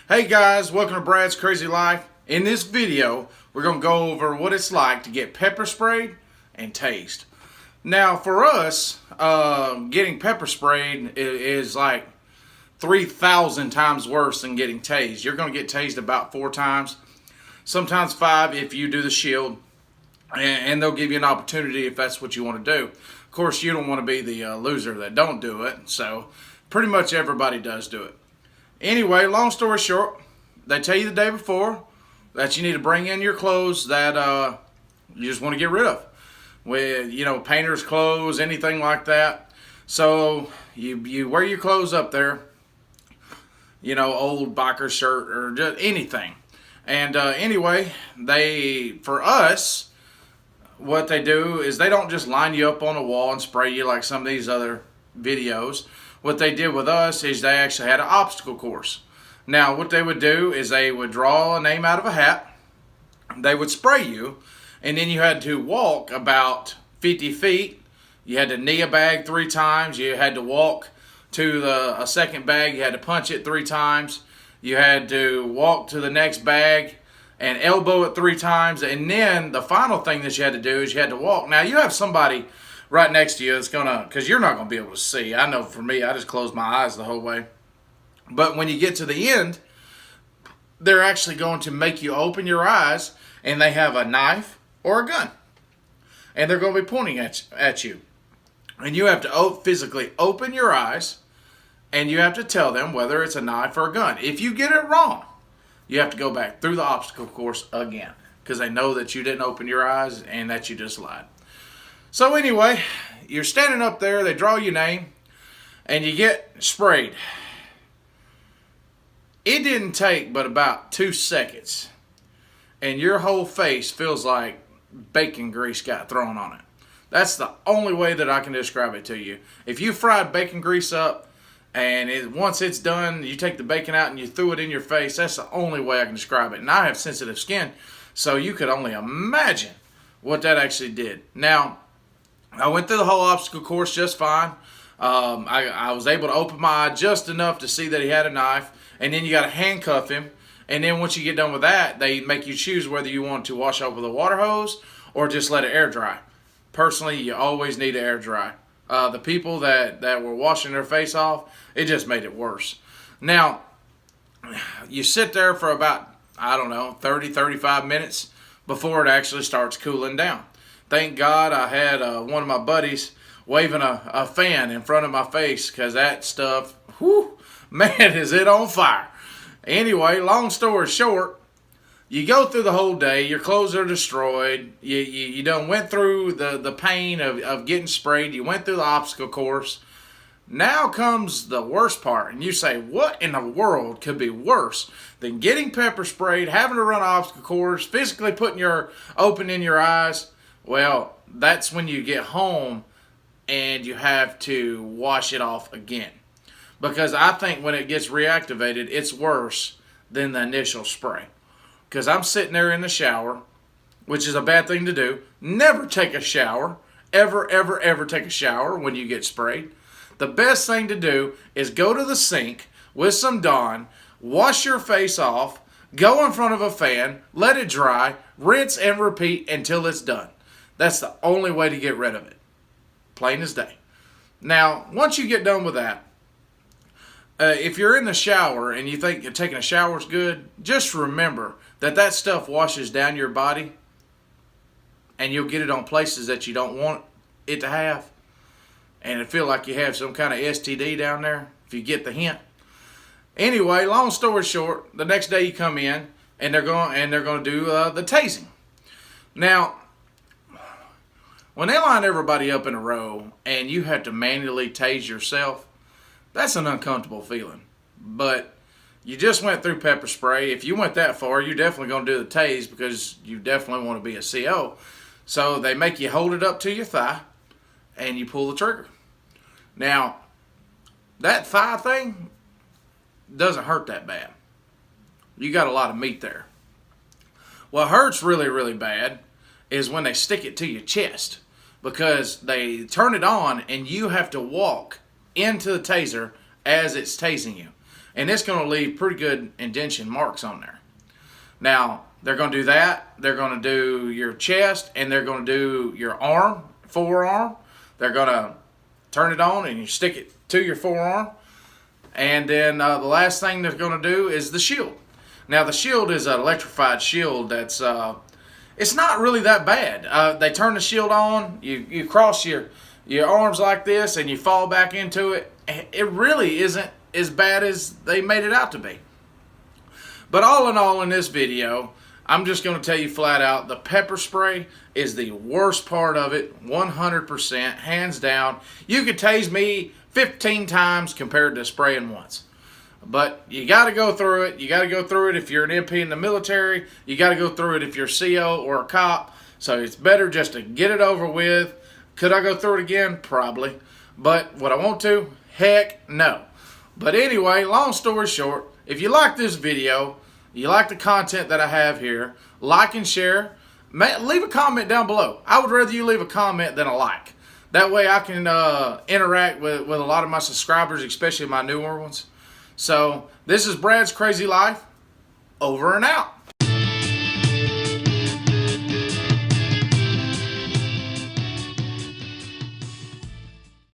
Hey guys, welcome to Brad's Crazy Life. In this video, we're going to go over what it's like to get pepper sprayed and tased. Now for us, getting pepper sprayed is like 3,000 times worse than getting tased. You're going to get tased about 4 times, sometimes 5 if you do the shield, and they'll give you an opportunity if that's what you want to do. Of course, you don't want to be the loser that don't do it, so pretty much everybody does do it. Anyway, long story short, they tell you the day before that you need to bring in your clothes that you just want to get rid of. With, painter's clothes, anything like that. So you wear your clothes up there, old biker shirt or just anything. And anyway, for us, what they do is they don't just line you up on a wall and spray you like some of these other videos. What they did with us is they actually had an obstacle course. Now, what they would do is they would draw a name out of a hat. They would spray you, and then you had to walk about 50 feet. You had to knee a bag 3 times. You had to walk to a second bag. You had to punch it 3 times. You had to walk to the next bag and elbow it 3 times. And then the final thing that you had to do is you had to walk. Now, you have somebody right next to you that's because you're not going to be able to see. I know for me, I just closed my eyes the whole way. But when you get to the end, they're actually going to make you open your eyes, and they have a knife or a gun. And they're going to be pointing at you. And you have to physically open your eyes, and you have to tell them whether it's a knife or a gun. If you get it wrong, you have to go back through the obstacle course again, because they know that you didn't open your eyes and that you just lied. So anyway, you're standing up there, they draw your name, and you get sprayed. It didn't take but about 2 seconds, and your whole face feels like bacon grease got thrown on it. That's the only way that I can describe it to you. If you fried bacon grease up, and once it's done, you take the bacon out and you threw it in your face, that's the only way I can describe it. And I have sensitive skin, so you could only imagine what that actually did. Now, I went through the whole obstacle course just fine. I was able to open my eye just enough to see that he had a knife. And then you got to handcuff him. And then once you get done with that, they make you choose whether you want to wash off with a water hose or just let it air dry. Personally, you always need to air dry. The people that were washing their face off, it just made it worse. Now, you sit there for about, 30, 35 minutes before it actually starts cooling down. Thank God I had one of my buddies waving a fan in front of my face, because that stuff, man, is it on fire. Anyway, long story short, you go through the whole day, your clothes are destroyed, you done went through the pain of getting sprayed, you went through the obstacle course. Now comes the worst part, and you say, what in the world could be worse than getting pepper sprayed, having to run an obstacle course, physically opening your eyes? Well, that's when you get home and you have to wash it off again. Because I think when it gets reactivated, it's worse than the initial spray. Because I'm sitting there in the shower, which is a bad thing to do. Never take a shower. Ever, ever, ever take a shower when you get sprayed. The best thing to do is go to the sink with some Dawn, wash your face off, go in front of a fan, let it dry, rinse and repeat until it's done. That's the only way to get rid of it. Plain as day. Now, once you get done with that, if you're in the shower and you think taking a shower is good, just remember that stuff washes down your body, and you'll get it on places that you don't want it to have, and it feel like you have some kind of STD down there, if you get the hint. Anyway, long story short, the next day you come in and they're going to do the tasing. Now, when they line everybody up in a row and you have to manually tase yourself, that's an uncomfortable feeling. But you just went through pepper spray. If you went that far, you're definitely going to do the tase, because you definitely want to be a CO. So they make you hold it up to your thigh and you pull the trigger. Now, that thigh thing doesn't hurt that bad. You got a lot of meat there. What hurts really, really bad is when they stick it to your chest, because they turn it on and you have to walk into the taser as it's tasing you. and it's going to leave pretty good indentation marks on there. Now, they're going to do that. They're going to do your chest, and they're going to do your arm, forearm. They're going to turn it on, and you stick it to your forearm. And then the last thing they're going to do is the shield. Now, the shield is an electrified shield that's, it's not really that bad. They turn the shield on, you cross your arms like this, and you fall back into it. It really isn't as bad as they made it out to be. But all in all, in this video, I'm just going to tell you flat out, the pepper spray is the worst part of it, 100%, hands down. You could tase me 15 times compared to spraying once. But you got to go through it. You got to go through it if you're an MP in the military. You got to go through it if you're a CO or a cop. So it's better just to get it over with. Could I go through it again? Probably. But would I want to? Heck no. But anyway, long story short, if you like this video, you like the content that I have here, like and share. Leave a comment down below. I would rather you leave a comment than a like. That way I can interact with a lot of my subscribers, especially my newer ones. So this is Brad's Crazy Life. Over and out.